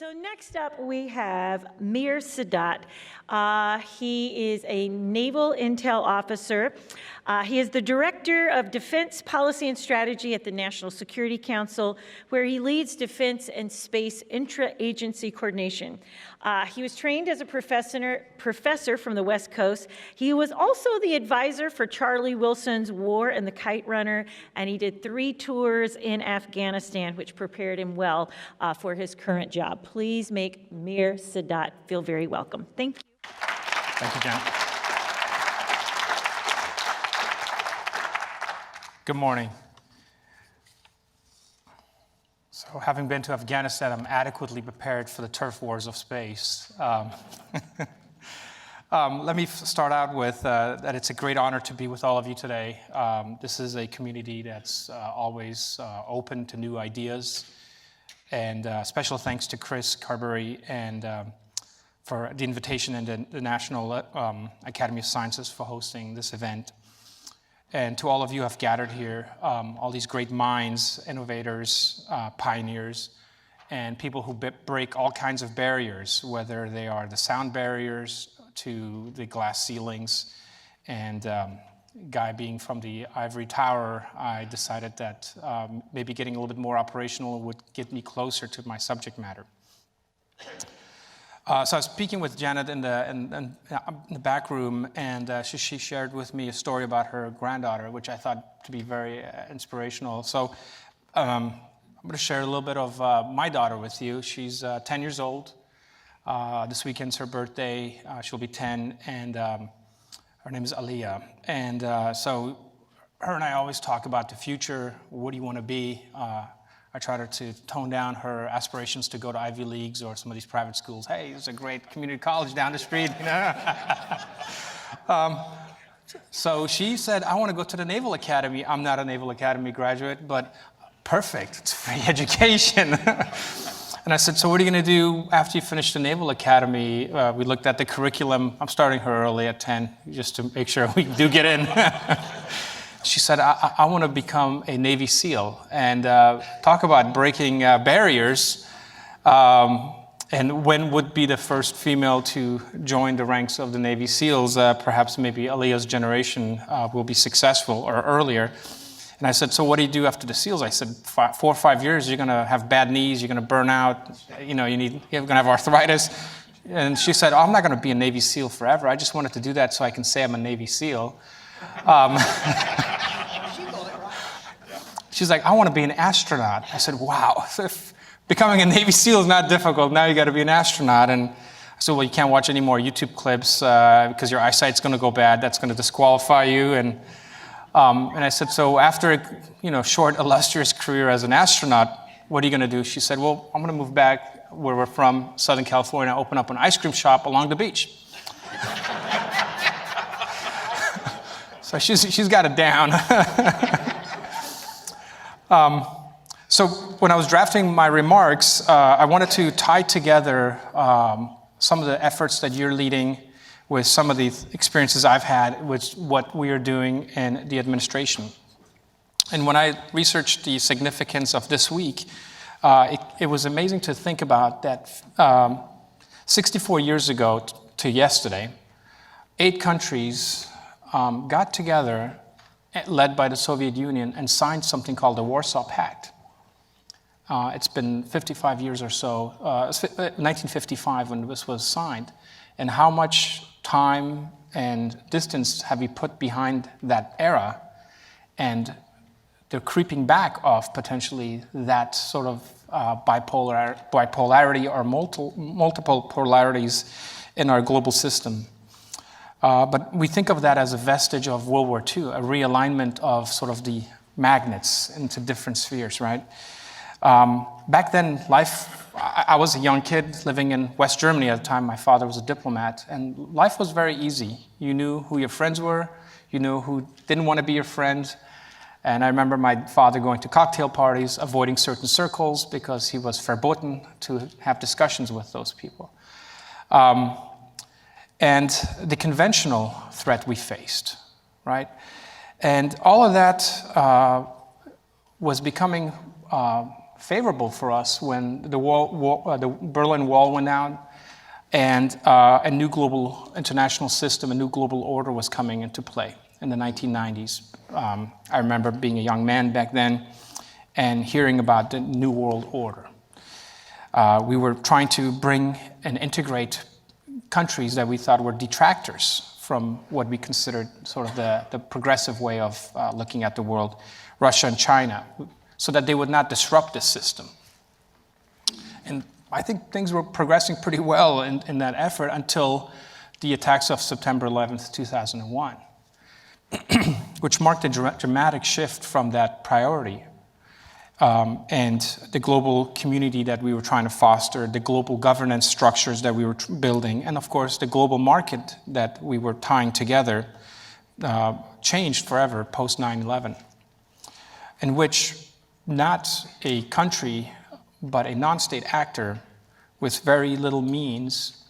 So next up, we have Mir Sadat. He is a naval intel officer. He is the Director of Defense Policy and Strategy at the National Security Council, where he leads defense and space intra-agency coordination. He was trained as a professor from the West Coast. He was also the advisor for Charlie Wilson's War and the Kite Runner, and he did 3 tours in Afghanistan, which prepared him well for his current job. Please make Mir Sadat feel very welcome. Thank you. Thank you, Jen. Good morning. So having been to Afghanistan, I'm adequately prepared for the turf wars of space. Let me start out with that it's a great honor to be with all of you today. This is a community that's always open to new ideas. And special thanks to Chris Carberry and for the invitation and the National Academy of Sciences for hosting this event. And to all of you who have gathered here, all these great minds, innovators, pioneers, and people who break all kinds of barriers, whether they are the sound barriers to the glass ceilings. And Guy being from the ivory tower, I decided that maybe getting a little bit more operational would get me closer to my subject matter. So I was speaking with Janet in the back room, and she shared with me a story about her granddaughter, which I thought to be very inspirational. So I'm going to share a little bit of my daughter with you. She's 10 years old. This weekend's her birthday. She'll be 10, and her name is Aliyah. And so her and I always talk about the future. What do you want to be? I tried her to tone down her aspirations to go to Ivy Leagues or some of these private schools. Hey, there's a great community college down the street, you know. So she said, I want to go to the Naval Academy. I'm not a Naval Academy graduate, but perfect, it's free education. And I said, so what are you going to do after you finish the Naval Academy? We looked at the curriculum. I'm starting her early at 10, just to make sure we do get in. She said, I want to become a Navy SEAL. And talk about breaking barriers. And when would be the first female to join the ranks of the Navy SEALs? Perhaps maybe Aliyah's generation will be successful or earlier. And I said, so what do you do after the SEALs? I said, 4 or 5 years, you're going to have bad knees, you're going to burn out, you're going to have arthritis. And she said, I'm not going to be a Navy SEAL forever. I just wanted to do that so I can say I'm a Navy SEAL. She's like, I want to be an astronaut. I said, wow, if becoming a Navy SEAL is not difficult, now you got to be an astronaut. And I said, well, you can't watch any more YouTube clips because your eyesight's going to go bad. That's going to disqualify you. And I said, so after a short, illustrious career as an astronaut, what are you going to do? She said, well, I'm going to move back where we're from, Southern California, open up an ice cream shop along the beach. So she's got it down. So when I was drafting my remarks, I wanted to tie together some of the efforts that you're leading with some of the experiences I've had with what we are doing in the administration. And when I researched the significance of this week, it was amazing to think about that 64 years ago to yesterday, 8 countries got together, led by the Soviet Union, and signed something called the Warsaw Pact. It's been 55 years or so, 1955 when this was signed. And how much time and distance have we put behind that era? And the creeping back of potentially that sort of bipolarity or multiple polarities in our global system. But we think of that as a vestige of World War II, a realignment of sort of the magnets into different spheres, right? Back then, I was a young kid living in West Germany at the time. My father was a diplomat, and life was very easy. You knew who your friends were, you knew who didn't want to be your friend. And I remember my father going to cocktail parties, avoiding certain circles because he was verboten to have discussions with those people. And the conventional threat we faced, right? And all of that was becoming favorable for us when the Berlin Wall went down and a new global international system, a new global order was coming into play in the 1990s. I remember being a young man back then and hearing about the New World Order. We were trying to bring and integrate countries that we thought were detractors from what we considered sort of the progressive way of looking at the world, Russia and China, so that they would not disrupt this system. And I think things were progressing pretty well in that effort until the attacks of September 11th, 2001, which marked a dramatic shift from that priority. And the global community that we were trying to foster, the global governance structures that we were building, and of course the global market that we were tying together changed forever post 9/11, in which not a country but a non-state actor with very little means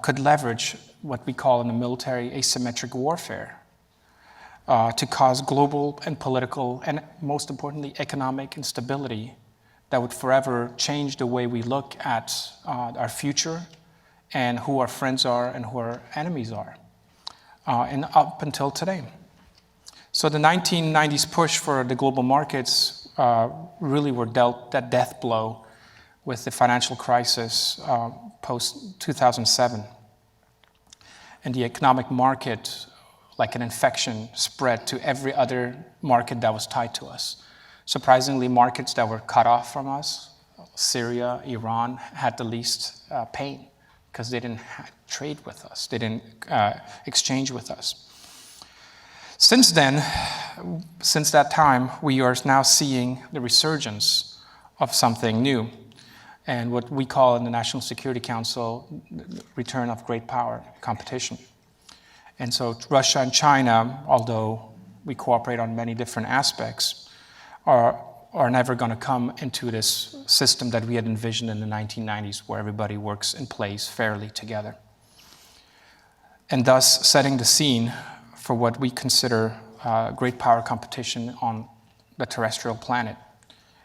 could leverage what we call in the military asymmetric warfare to cause global and political and, most importantly, economic instability that would forever change the way we look at our future and who our friends are and who our enemies are, and up until today. So the 1990s push for the global markets really were dealt that death blow with the financial crisis post-2007. And the economic market, like an infection, spread to every other market that was tied to us. Surprisingly, markets that were cut off from us, Syria, Iran, had the least pain because they didn't trade with us. They didn't exchange with us. Since then, since that time, we are now seeing the resurgence of something new, and what we call in the National Security Council, the return of great power competition. And so Russia and China, although we cooperate on many different aspects, are never going to come into this system that we had envisioned in the 1990s, where everybody works and plays fairly together. And thus setting the scene for what we consider great power competition on the terrestrial planet.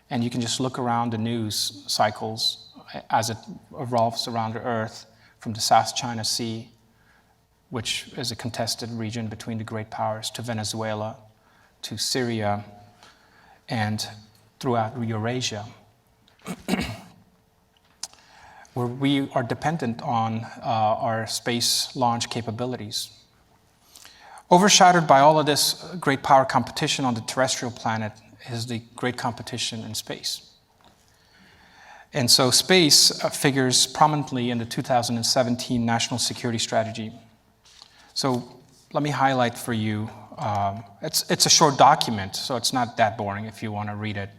And you can just look around the news cycles as it revolves around the Earth, from the South China Sea, which is a contested region between the great powers, to Venezuela, to Syria, and throughout Eurasia, where we are dependent on our space launch capabilities. Overshadowed by all of this great power competition on the terrestrial planet is the great competition in space. And so space figures prominently in the 2017 National Security Strategy. So let me highlight for you, it's a short document, so it's not that boring if you want to read it.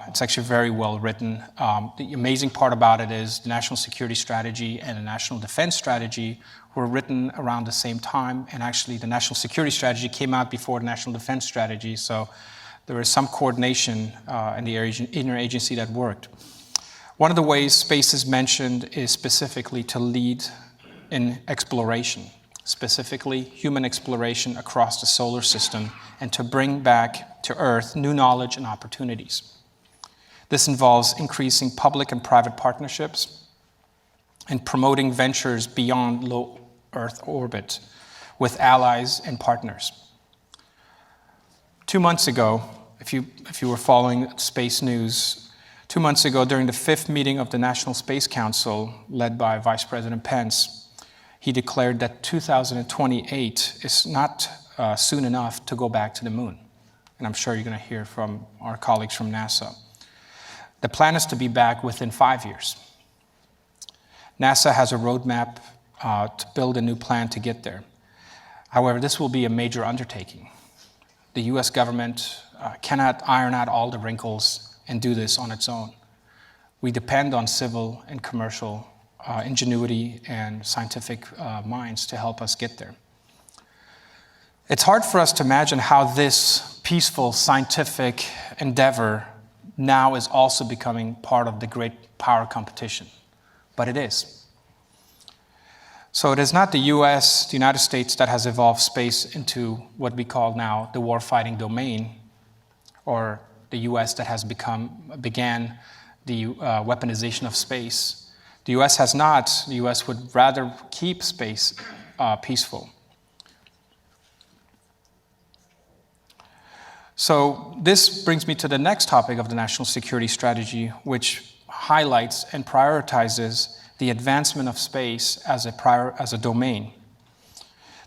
It's actually very well written. The amazing part about it is the National Security Strategy and the National Defense Strategy were written around the same time, and actually the National Security Strategy came out before the National Defense Strategy, so there is some coordination in the interagency that worked. One of the ways space is mentioned is specifically to lead in exploration, specifically human exploration across the solar system, and to bring back to Earth new knowledge and opportunities. This involves increasing public and private partnerships and promoting ventures beyond low Earth orbit with allies and partners. 2 months ago, if you were following space news, 2 months ago during the 5th meeting of the National Space Council, led by Vice President Pence, he declared that 2028 is not soon enough to go back to the moon. And I'm sure you're going to hear from our colleagues from NASA. The plan is to be back within 5 years. NASA has a roadmap to build a new plan to get there. However, this will be a major undertaking. The US government cannot iron out all the wrinkles and do this on its own. We depend on civil and commercial ingenuity and scientific minds to help us get there. It's hard for us to imagine how this peaceful scientific endeavor now is also becoming part of the great power competition, but it is. So it is not the US, the United States, that has evolved space into what we call now the warfighting domain, or the US that has began the weaponization of space. The US has not. The US would rather keep space peaceful. So this brings me to the next topic of the national security strategy, which highlights and prioritizes the advancement of space as a domain.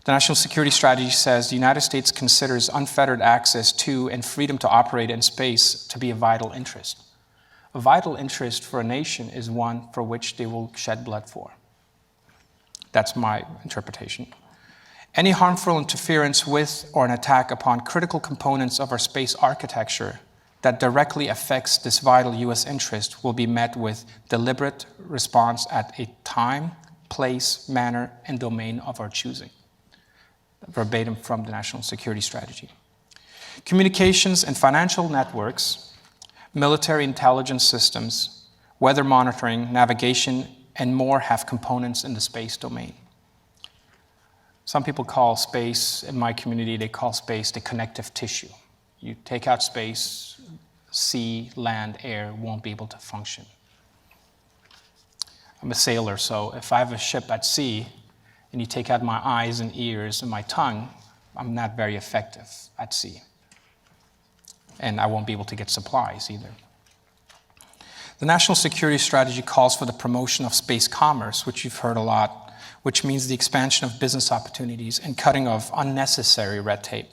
The national security strategy says the United States considers unfettered access to and freedom to operate in space to be a vital interest. A vital interest for a nation is one for which they will shed blood for. That's my interpretation. Any harmful interference with or an attack upon critical components of our space architecture that directly affects this vital U.S. interest will be met with deliberate response at a time, place, manner, and domain of our choosing. Verbatim from the National Security Strategy. Communications and financial networks, military intelligence systems, weather monitoring, navigation, and more have components in the space domain. Some people call space, in my community, they call space the connective tissue. You take out space, sea, land, air won't be able to function. I'm a sailor, so if I have a ship at sea and you take out my eyes and ears and my tongue, I'm not very effective at sea. And I won't be able to get supplies either. The National Security Strategy calls for the promotion of space commerce, which you've heard a lot, which means the expansion of business opportunities and cutting of unnecessary red tape.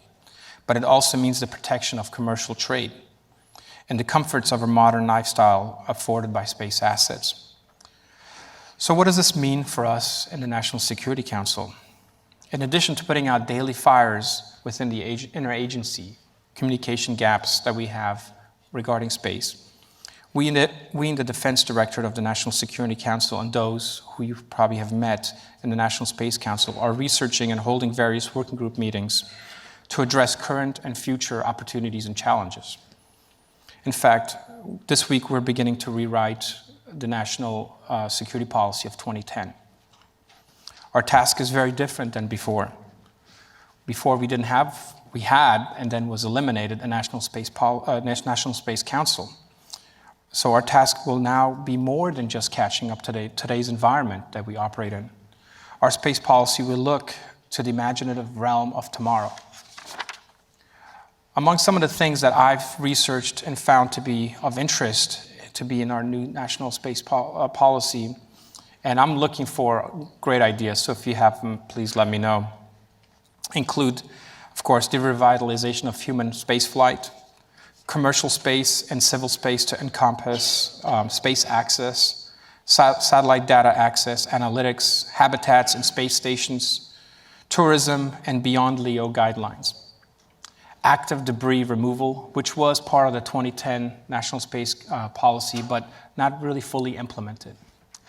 But it also means the protection of commercial trade and the comforts of a modern lifestyle afforded by space assets. So what does this mean for us in the National Security Council? In addition to putting out daily fires within the interagency communication gaps that we have regarding space, we in the Defense Directorate of the National Security Council and those who you probably have met in the National Space Council are researching and holding various working group meetings to address current and future opportunities and challenges. In fact, this week we're beginning to rewrite the National Security Policy of 2010. Our task is very different than before. Before we had, and then was eliminated, a National Space Council. So our task will now be more than just catching up to today's environment that we operate in. Our space policy will look to the imaginative realm of tomorrow. Among some of the things that I've researched and found to be of interest to be in our new national space policy, and I'm looking for great ideas, so if you have them, please let me know, include, of course, the revitalization of human spaceflight, commercial space and civil space to encompass space access, satellite data access, analytics, habitats and space stations, tourism, and beyond LEO guidelines. Active debris removal, which was part of the 2010 National Space Policy, but not really fully implemented,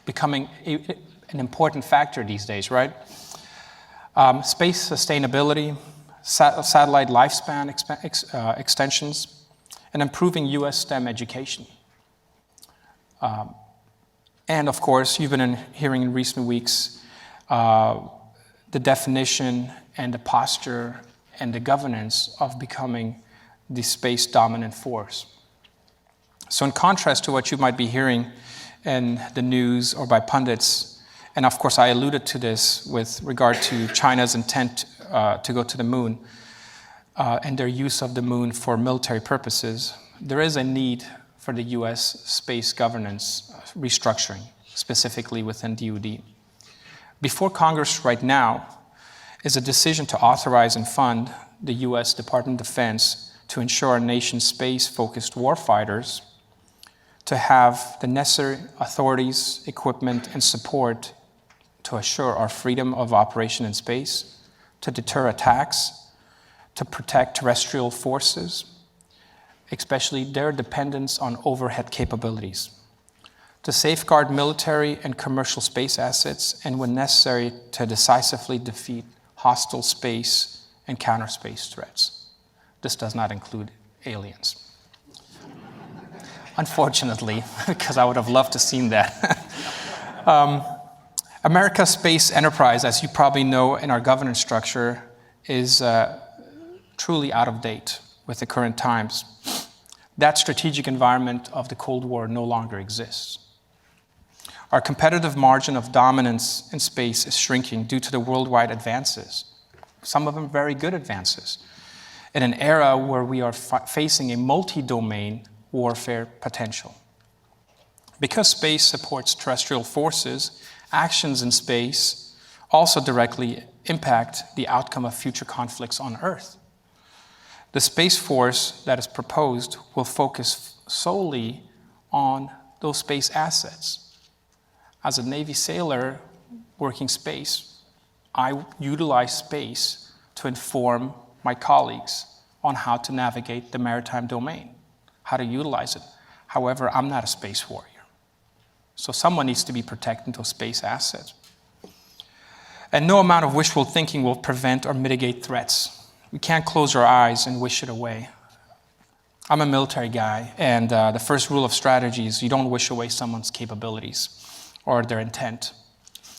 becoming an important factor these days, right? Space sustainability, satellite lifespan extensions, and improving U.S. STEM education. And of course, you've been hearing in recent weeks the definition and the posture and the governance of becoming the space dominant force. So in contrast to what you might be hearing in the news or by pundits, and of course I alluded to this with regard to China's intent to go to the moon and their use of the moon for military purposes, there is a need for the US space governance restructuring, specifically within DoD. Before Congress right now is a decision to authorize and fund the US Department of Defense to ensure our nation's space-focused warfighters to have the necessary authorities, equipment, and support to assure our freedom of operation in space, to deter attacks, to protect terrestrial forces, especially their dependence on overhead capabilities, to safeguard military and commercial space assets, and when necessary, to decisively defeat hostile space and counter-space threats. This does not include aliens. Unfortunately, because I would have loved to have seen that. America's space enterprise, as you probably know in our governance structure, is truly out of date with the current times. That strategic environment of the Cold War no longer exists. Our competitive margin of dominance in space is shrinking due to the worldwide advances, some of them very good advances, in an era where we are facing a multi-domain warfare potential. Because space supports terrestrial forces, actions in space also directly impact the outcome of future conflicts on Earth. The Space Force that is proposed will focus solely on those space assets. As a Navy sailor working space, I utilize space to inform my colleagues on how to navigate the maritime domain, how to utilize it. However, I'm not a space warrior. So someone needs to be protecting those space assets. And no amount of wishful thinking will prevent or mitigate threats. We can't close our eyes and wish it away. I'm a military guy, and the first rule of strategy is you don't wish away someone's capabilities or their intent.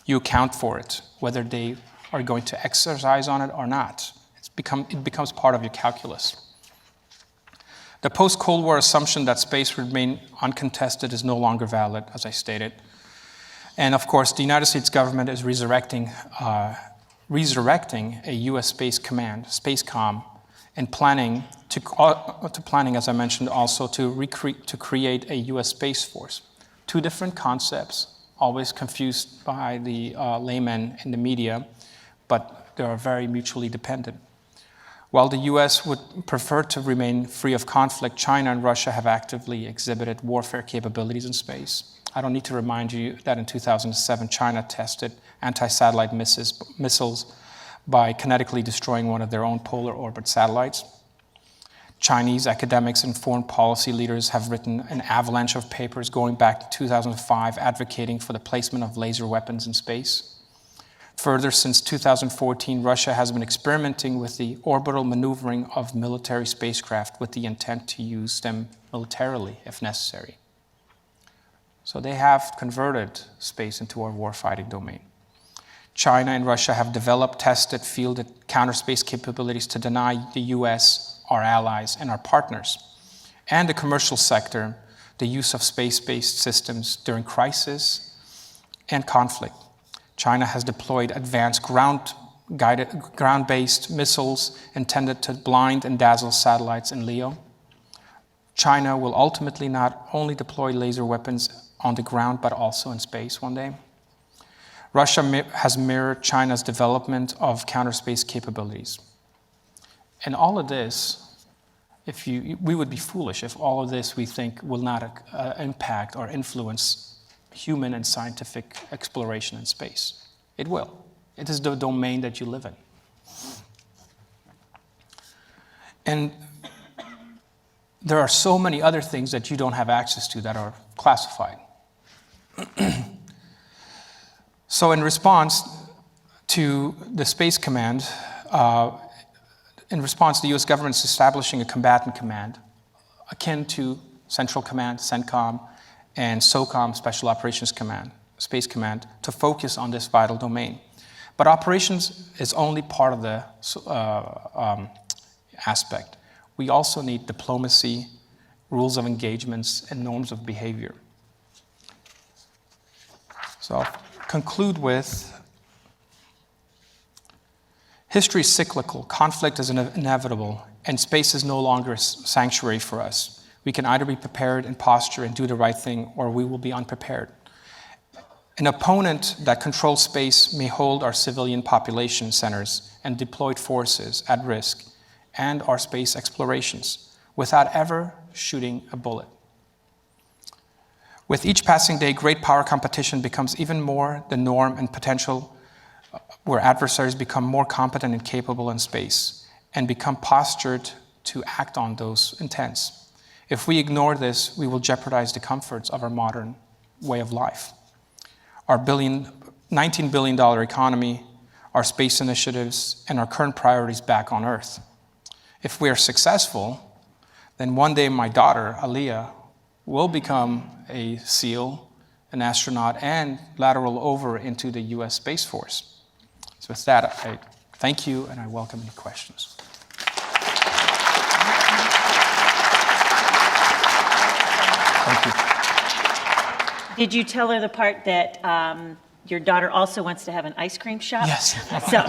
You account for it, whether they are going to exercise on it or not. It becomes part of your calculus. The post-Cold War assumption that space would remain uncontested is no longer valid, as I stated. And of course, the United States government is resurrecting a U.S. Space Command, SpaceCom, and planning, as I mentioned, also to create a U.S. Space Force. Two different concepts, always confused by the laymen in the media, but they are very mutually dependent. While the U.S. would prefer to remain free of conflict, China and Russia have actively exhibited warfare capabilities in space. I don't need to remind you that in 2007, China tested anti-satellite missiles by kinetically destroying one of their own polar orbit satellites. Chinese academics and foreign policy leaders have written an avalanche of papers going back to 2005 advocating for the placement of laser weapons in space. Further, since 2014, Russia has been experimenting with the orbital maneuvering of military spacecraft with the intent to use them militarily if necessary. So they have converted space into our warfighting domain. China and Russia have developed, tested, fielded counter-space capabilities to deny the US, our allies, and our partners, and the commercial sector, the use of space-based systems during crisis and conflict. China has deployed advanced ground-based missiles intended to blind and dazzle satellites in LEO. China will ultimately not only deploy laser weapons on the ground, but also in space one day. Russia has mirrored China's development of counter-space capabilities. And all of this, we would be foolish if all of this we think will not impact or influence human and scientific exploration in space. It will. It is the domain that you live in. And there are so many other things that you don't have access to that are classified. So in response to the Space Command, in response, the US government is establishing a combatant command akin to Central Command, CENTCOM, and SOCOM, Special Operations Command, Space Command, to focus on this vital domain. But operations is only part of the aspect. We also need diplomacy, rules of engagements, and norms of behavior. So I'll conclude with, history is cyclical, conflict is inevitable, and space is no longer a sanctuary for us. We can either be prepared and posture and do the right thing, or we will be unprepared. An opponent that controls space may hold our civilian population centers and deployed forces at risk and our space explorations without ever shooting a bullet. With each passing day, great power competition becomes even more the norm and potential, where adversaries become more competent and capable in space and become postured to act on those intents. If we ignore this, we will jeopardize the comforts of our modern way of life. Our $19 billion economy, our space initiatives, and our current priorities back on Earth. If we are successful, then one day my daughter, Aliyah, will become a SEAL, an astronaut, and lateral over into the US Space Force. So with that, I thank you, and I welcome any questions. Thank you. Did you tell her the part that your daughter also wants to have an ice cream shop? Yes. So,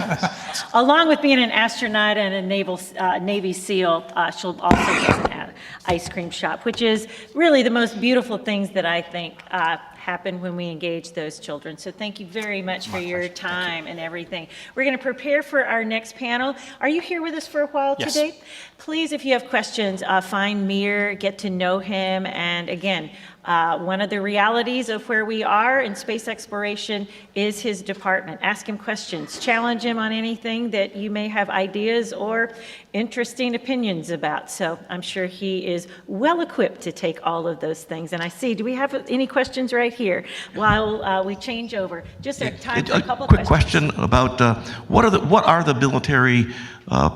along with being an astronaut and a Navy SEAL, she'll also get an ice cream shop, which is really the most beautiful things that I think happen when we engage those children. So thank you very much for your time and everything. We're going to prepare for our next panel. Are you here with us for a while Yes. today? Please, if you have questions, find Mir, get to know him, and again, one of the realities of where we are in space exploration is his department. Ask him questions, challenge him on anything that you may have ideas or interesting opinions about. So I'm sure he is well equipped to take all of those things. And I see, do we have any questions right here while we change over? Just a time for a couple quick questions. question about what are the military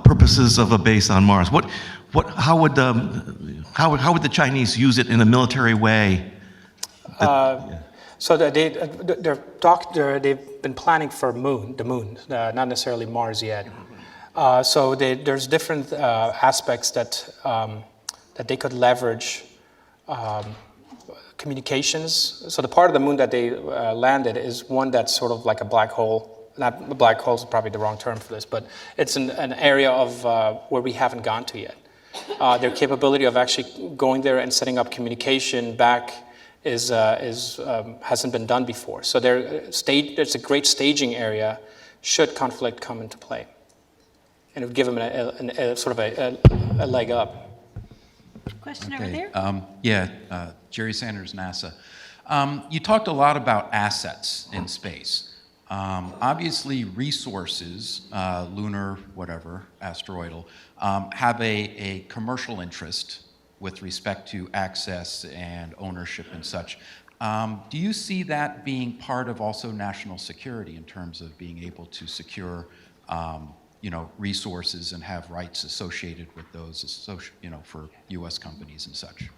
purposes of a base on Mars? How would the Chinese use it in a military way? So they've been planning for the moon, not necessarily Mars yet. So there's different aspects that they could leverage. Communications. So the part of the moon that they landed is one that's sort of like a black hole. Not a black hole is probably the wrong term for this, but it's an area of where we haven't gone to yet. Their capability of actually going there and setting up communication back hasn't been done before. So there's a great staging area should conflict come into play, and it would give them a sort of a leg up. Question over there? Jerry Sanders, NASA. You talked a lot about assets in space. Obviously, resources, lunar, whatever, asteroidal, have a commercial interest with respect to access and ownership and such. Do you see that being part of also national security in terms of being able to secure resources and have rights associated with those, for U.S. companies and such?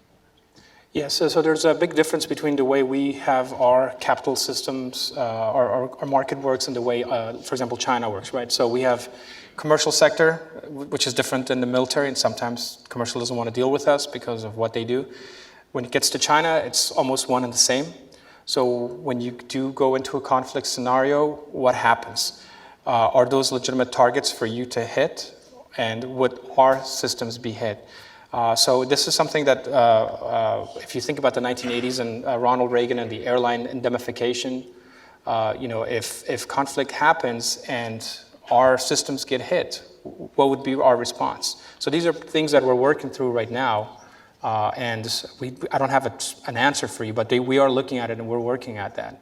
Yes, so there's a big difference between the way we have our capital systems, our market works, and the way, for example, China works, right? So we have commercial sector, which is different than the military, and sometimes commercial doesn't want to deal with us because of what they do. When it gets to China, it's almost one and the same. So when you do go into a conflict scenario, what happens? Are those legitimate targets for you to hit? And would our systems be hit? So this is something that, if you think about the 1980s and Ronald Reagan and the airline indemnification, if conflict happens and our systems get hit, what would be our response? So these are things that we're working through right now, and I don't have an answer for you, but we are looking at it and we're working at that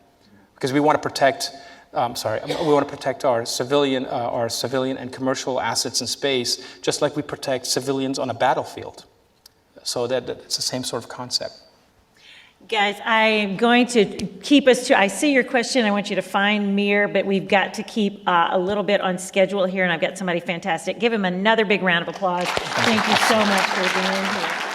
because we want to protect. We want to protect our civilian and commercial assets in space, just like we protect civilians on a battlefield. So that it's the same sort of concept. Guys, I am going to keep us to, I see your question, I want you to find Mir, but we've got to keep a little bit on schedule here, and I've got somebody fantastic. Give him another big round of applause. Thank you so much for being here.